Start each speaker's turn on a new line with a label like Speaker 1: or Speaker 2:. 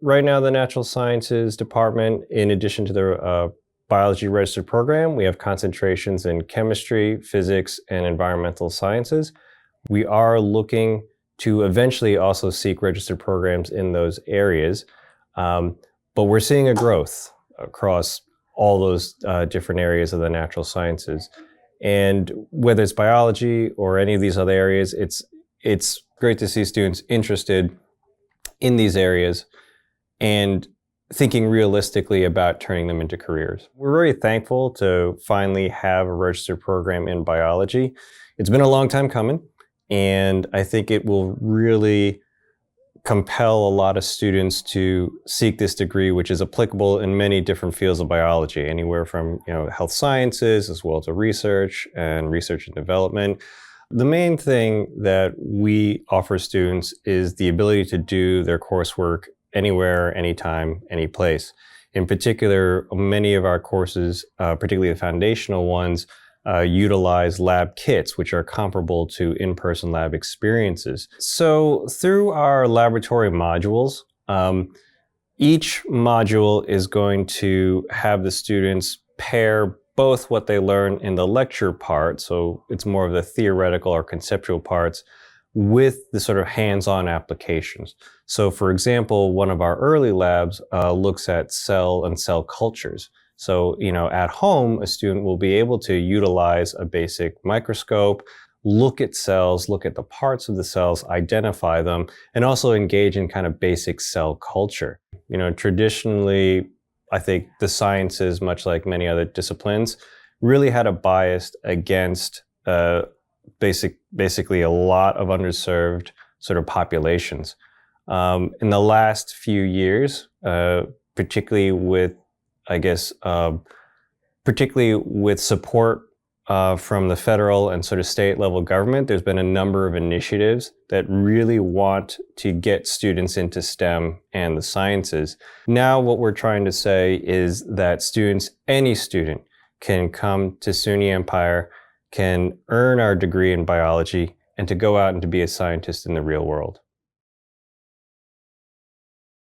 Speaker 1: right now, the Natural Sciences Department, in addition to the biology registered program, we have concentrations in chemistry, physics, and environmental sciences. We are looking to eventually also seek registered programs in those areas, but we're seeing a growth across all those different areas of the natural sciences. And whether it's biology or any of these other areas, it's great to see students interested in these areas and thinking realistically about turning them into careers. We're very thankful to finally have a registered program in biology. It's been a long time coming, and I think it will really compel a lot of students to seek this degree, which is applicable in many different fields of biology, anywhere from health sciences as well to research and development. The main thing that we offer students is the ability to do their coursework anywhere, anytime, any place. In particular, many of our courses, particularly the foundational ones, utilize lab kits, which are comparable to in-person lab experiences. So through our laboratory modules, each module is going to have the students pair both what they learn in the lecture part, so it's more of the theoretical or conceptual parts, with the sort of hands-on applications. So for example, one of our early labs looks at cell and cell cultures. So, at home, a student will be able to utilize a basic microscope, look at cells, look at the parts of the cells, identify them, and also engage in kind of basic cell culture. Traditionally, I think the sciences, much like many other disciplines, really had a bias against basically a lot of underserved sort of populations. In the last few years, particularly with support from the federal and sort of state level government, there's been a number of initiatives that really want to get students into STEM and the sciences. Now what we're trying to say is that any student can come to SUNY Empire, can earn our degree in biology, and to go out and to be a scientist in the real world.